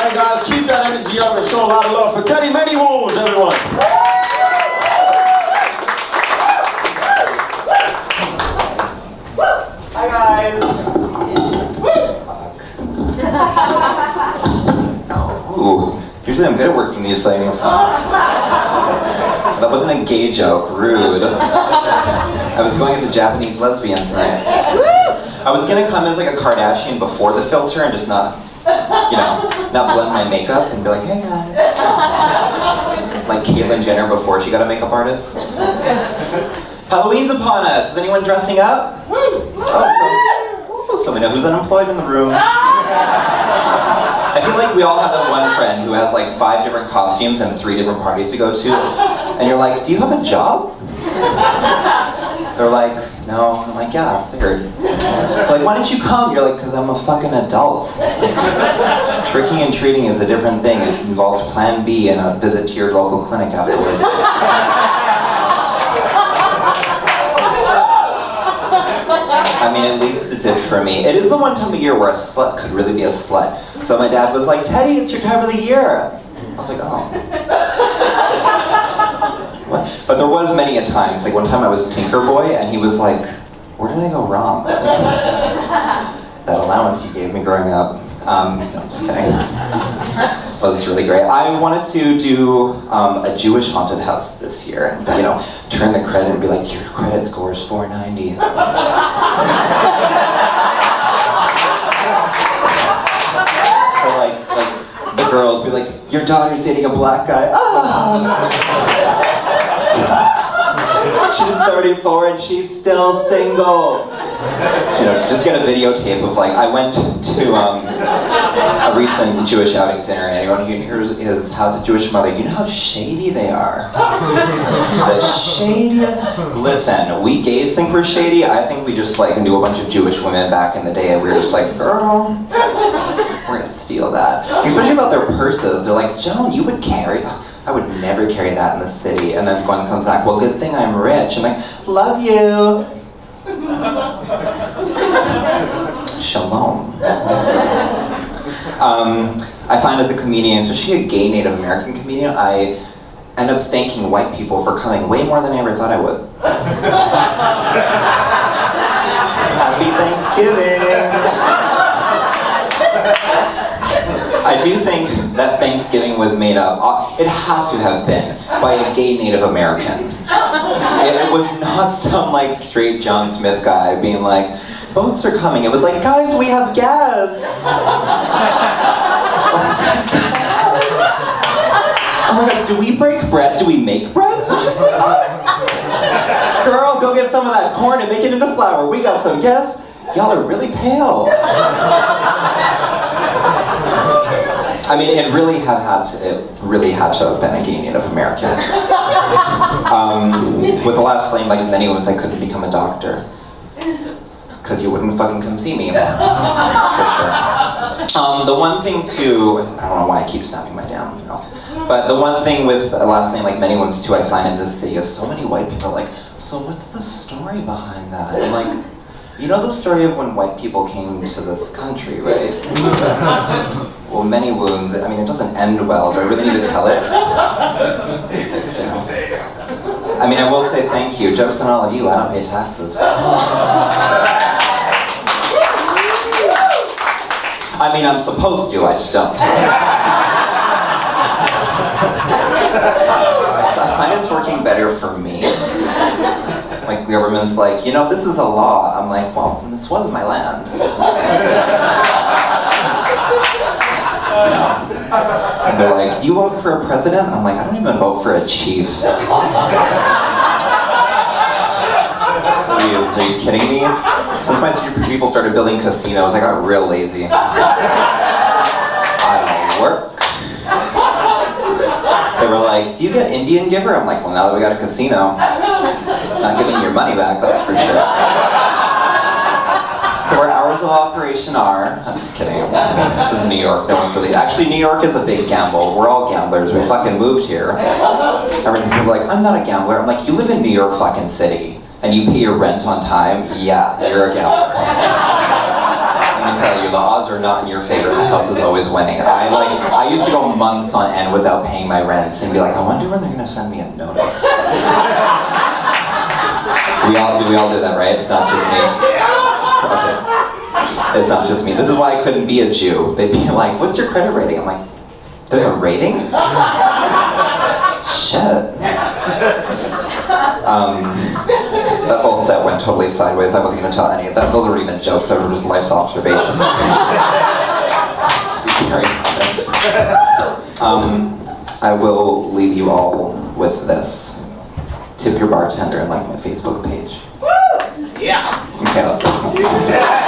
Alright guys, keep that energy up and show a lot of love for Teddy Manywounds, everyone. Hi guys. Ooh, usually I'm good at working these things. That wasn't a gay joke, rude. I was going as a Japanese lesbian tonight. I was gonna come as like a Kardashian before the filter and just not, not blend my makeup and be like, hey guys. Like Caitlyn Jenner before she got a makeup artist. Halloween's upon us. Is anyone dressing up? So we know who's unemployed in the room. I feel like we all have that one friend who has like 5 different costumes and 3 different parties to go to. And you're like, do you have a job? They're like, no. I'm like, yeah, I figured. They're like, why didn't you come? You're like, because I'm a fucking adult. Like, tricking and treating is a different thing. It involves plan B and a visit to your local clinic afterwards. I mean, at least it did for me. It is the one time of year where a slut could really be a slut. So my dad was like, Teddy, it's your time of the year. I was like, oh. What? But there was many a times. Like one time I was Tinker Boy and he was like, where did I go wrong? I was like, that allowance you gave me growing up. No, I'm just kidding. It was really great. I wanted to do a Jewish haunted house this year and, turn the credit and be like, your credit score is 490. Or like the girls be like, your daughter's dating a black guy. She's 34 and she's still single. Just get a videotape of like, I went to a recent Jewish outing dinner and anyone who has a Jewish mother, you know how shady they are? The shadiest. Listen, we gays think we're shady. I think we just like knew a bunch of Jewish women back in the day and we were just like, girl, we're gonna steal that. Especially about their purses. They're like, Joan, you would carry. I would never carry that in the city. And then one comes back, well, good thing I'm rich. I'm like, love you. Shalom. I find as a comedian, especially a gay Native American comedian, I end up thanking white people for coming way more than I ever thought I would. Happy Thanksgiving! I do think that Thanksgiving was made up, it has to have been, by a gay Native American. It was not some like straight John Smith guy being like, boats are coming. It was like, guys, we have guests. Oh my god, do we break bread? Do we make bread? Girl, go get some of that corn and make it into flour. We got some guests. Y'all are really pale. I mean, it really had to have been a gay Native American. With the last name, like Manywounds, I couldn't become a doctor. Because you wouldn't fucking come see me. For sure. The one thing too, I don't know why I keep snapping my damn mouth, but the one thing with a last name like Manywounds too, I find in this city is so many white people are like, so what's the story behind that? And like, you know the story of when white people came to this country, right? Well, Manywounds, I mean, it doesn't end well. Do I really need to tell it? I mean, I will say thank you. Jokes on all of you, I don't pay taxes. I mean, I'm supposed to, I just don't. I find it's working better for me. Like, the government's like, this is a law. I'm like, well, this was my land. And they're like, do you vote for a president? I'm like, I don't even vote for a chief. Please, are you kidding me? Since my people started building casinos, I got real lazy. I don't work. They were like, do you get Indian giver? I'm like, well, now that we got a casino, not giving your money back, that's for sure. So our hours of operation are, I'm just kidding, this is New York, no one's really, actually New York is a big gamble, we're all gamblers, we fucking moved here. Everyone people are like, I'm not a gambler, I'm like, you live in New York fucking city, and you pay your rent on time, yeah, you're a gambler. let me tell you, the odds are not in your favor. The house is always winning. I used to go months on end without paying my rent and be like, I wonder when they're gonna send me a notice. we all do that, right? It's not just me. Okay. It's not just me. This is why I couldn't be a Jew. They'd be like, what's your credit rating? I'm like, there's a rating? Shit. That whole set went totally sideways. I wasn't going to tell any of that. Those weren't even jokes. Those were just life's observations. To be very honest. I will leave you all with this. Tip your bartender and like my Facebook page. Yeah. Okay, let's go.